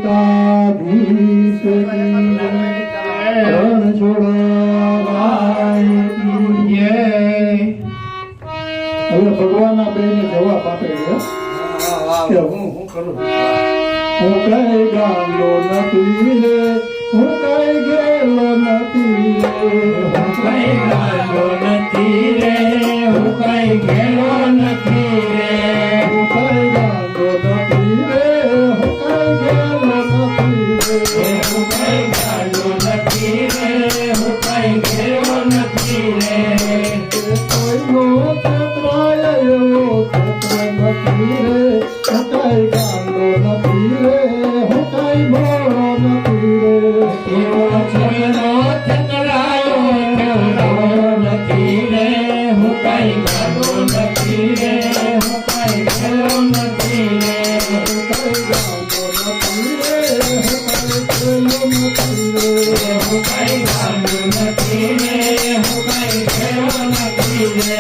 દ્વારકાધીશ રણ છોડવાય હવે ભગવાનના બેને જવાબ આપે છે કે હું કરું હું કઈ ગાલો નથી રે હું કઈ ગેલો નથી રે હું કઈ ગાલો નથી રે હું કઈ ગેલો નથી રે હું કઈ ગાલો નથી રે હું કઈ ગેલો નથી રે હું કઈ ગાલો નથી રે હું કઈ ગેલો નથી રે કોઈનો છત્રાય એવો છત્ર નથી રે હું કઈ ગાલો નથી રે હું કઈ ભોળો નથી રે એવો છોયનો છતરાયો એવો નથી રે હું કઈ ગાલો નથી રે હું કઈ ગેલો નથી રે હું કઈ ગાલો નથી રે હું કઈ ગેલો નથી રે હું કઈ ગાલો નથી રે હું કઈ ગેલો નથી રે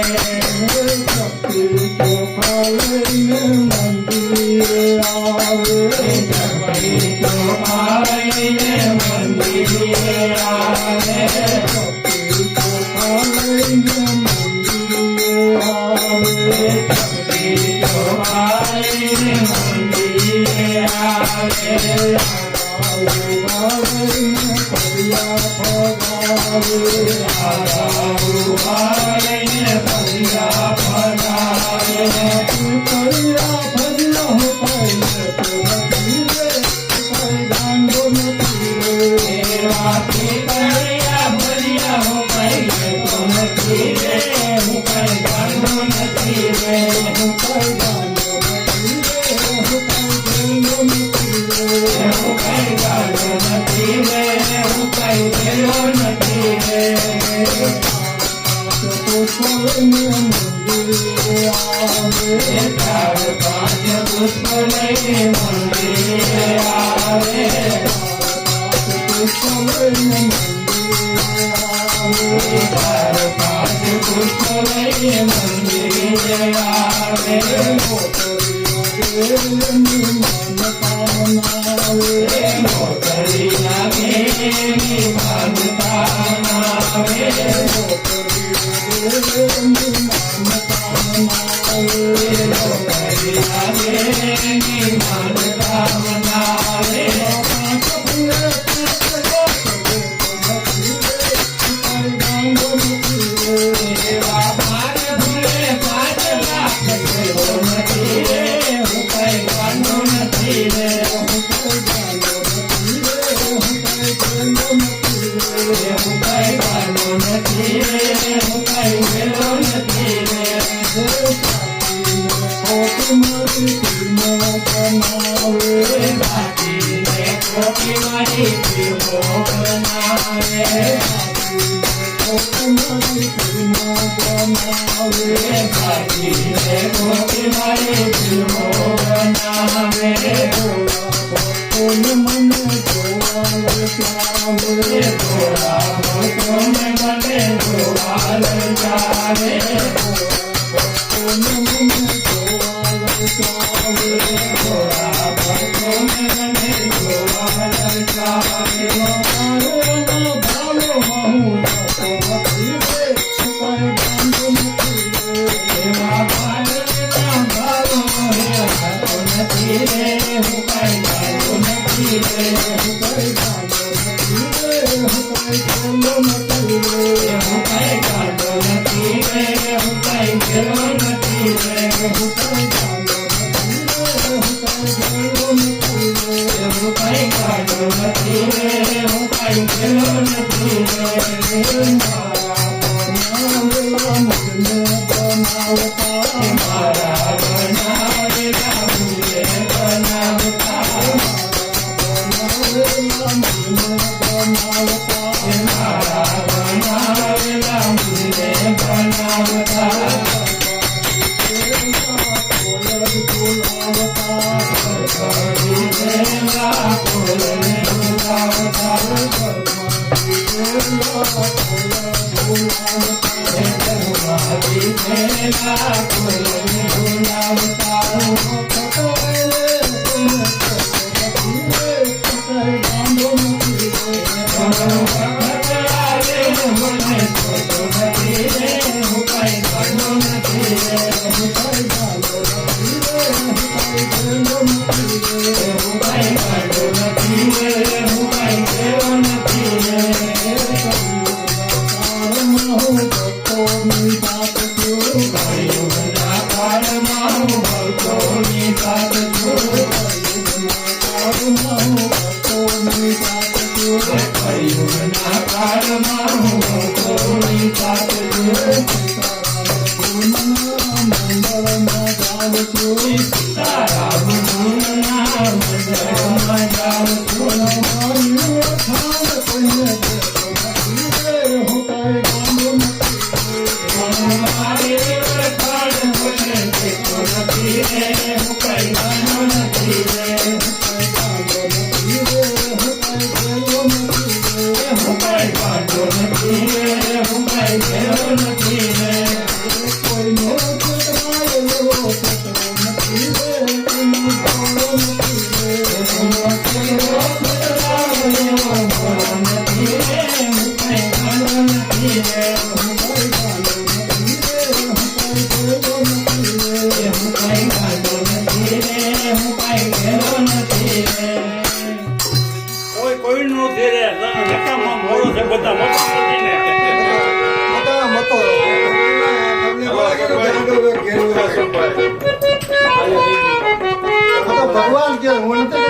શક્તિ ચોખા લઈને મંદિરે આવે જગડી ચોપાઈને મંદિરે આવે શક્તિ ચોખા લઈને મંદિરે આવે જગડી ચોપાઈને મંદિરે આવે Thank you. કાળમાં હું ભક્તોની સાથ છું. કળિયુગના કાળમાં હું ભક્તોની સાથ છું. મંડળમાં જાઉં છું. સીતારામ ગુણના મંદિરમાં જાઉં છું. મારી વખાણ કોઈને કહેતો નથી રે, હું કાંઈ ગાંડો નથી. મારી વખાણ કોઈને કહેતો નથી રે, હું કાંઈ ગાંડો નથી રે. હું કાંઈ ગાંડો નથી રે, હું કાંઈ ઘેરો નથી રે. કોઈનો છેતરાય એવો છેતરો નથી રે, કોઈનો ભોળો નથી રે. એવો બદલાવ એવો ભોળો નથી રે, હું કાંઈ ગાંડો નથી રે. હું કાંઈ ગાંડો નથી રે, હું કાંઈ ભેળો નથી રે. હું કાંઈ ગાંડો નથી રે, હું કાંઈ ઘેરો નથી રે. કોઈ નથી રે નકામા મોડો છે બધા મતો નથી ને ભગવાન કે હું નથી